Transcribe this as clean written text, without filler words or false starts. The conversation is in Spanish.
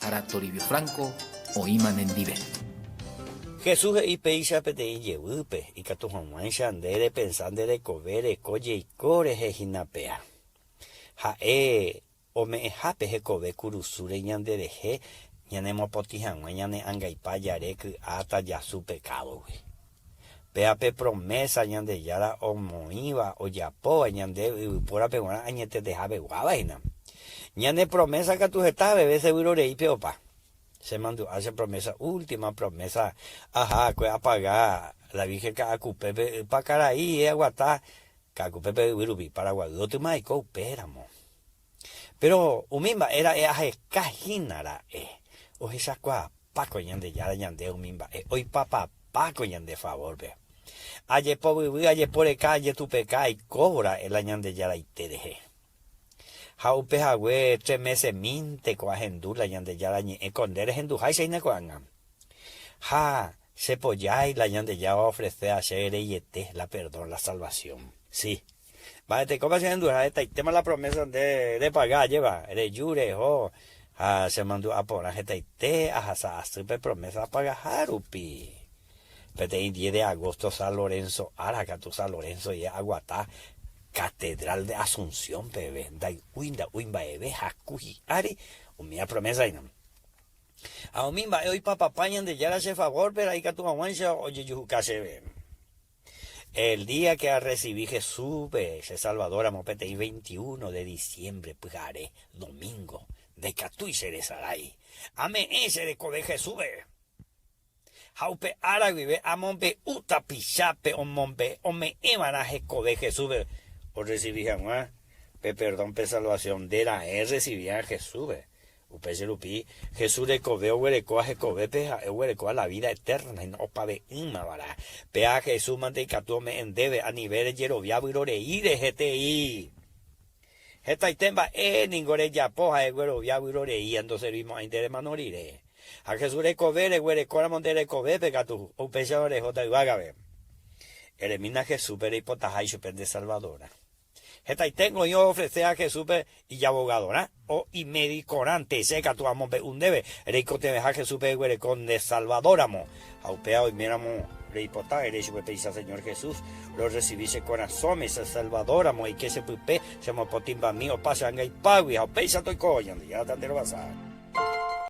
para Toribio Franco o Iman Endive. Jesús y peisha pete y yevupe y catujuan shandere pensandere covere coye y core jejinapea. Jae o me jape je cove curusure ñandere je ñanemo potijan ñane angaipa yare que ata ya su pecado. Peape promesa ñande yara o moiva o yapo ñande pura peguana añete de jave guavaina. Ñane promesa que tu jeta bebé se virore y peopa. Se mandó hace promesa, última promesa, ajá, que apagar la Virgen que acupepe para caraí, aguatá, que acupepe virubi para guaduote maico, péramo. Pero, umimba era cajinara, o esa cua, paco ñande yara ñande umimba, hoy papá, paco ñande favor, ve. Aye po viví, aye por calle tu peca y cobra el ñande yara y te dejé. Jaupe jagüe 3 meses minte con agendula yande ya la esconder gendujai se inecoanga. Ja, se pollai la yande ya ofrece a ser y la perdón, la salvación. Sí. Vale, te comas endura esta y tema la promesa de pagar, lleva, eres jure, jo. Se mandó a por la gente y te a super promesa pagar harupi. Pero el 10 de agosto San Lorenzo, ahora tu San Lorenzo y aguatá. Catedral de Asunción, bebé, dai uimba bebé, hakuji, ari, umia promesa y no. A umimba, hoy papá pañan de ya hace favor, pero hay que tu aguancha, oye, yo casi ve. El día que recibí Jesús, se Salvador, a mopete, y 21 de diciembre, pues haré, domingo, de Catú y Cerezaray. Ame ese de Code Jesús, ve. Jaupe árabe, ve, amombe, uta pichape, omombe, ome emanaje Code Jesús, ve. O recibían perdón, salvación de la recibían Jesús, upe se lupi, Jesús de coveo, huereco a jecove, huereco a la vida eterna, y no pabe una vara, pea Jesús mante y catuome en debe a nivel yeroviabo y roreí de GTI. Esta itemba ningore ya poja de yeroviabo y roreí, entonces vimos a interés manorire. A Jesús de covere, huereco a monte de cove, pecatu, upe se orejota y vagabe. Elimina Jesús, pero hipotajai super de salvadora. Esta y tengo yo ofrecer a Jesús y abogadora o y medicorante seca tu amo un debe rico te deja Jesús con de salvadoramo aupea y miramos reipota eres peisa Señor Jesús lo recibiste con asomes el salvadoramo y que se pupe se mo potimba mío pasa en el pagui aupea estoy coyando ya te lo vas a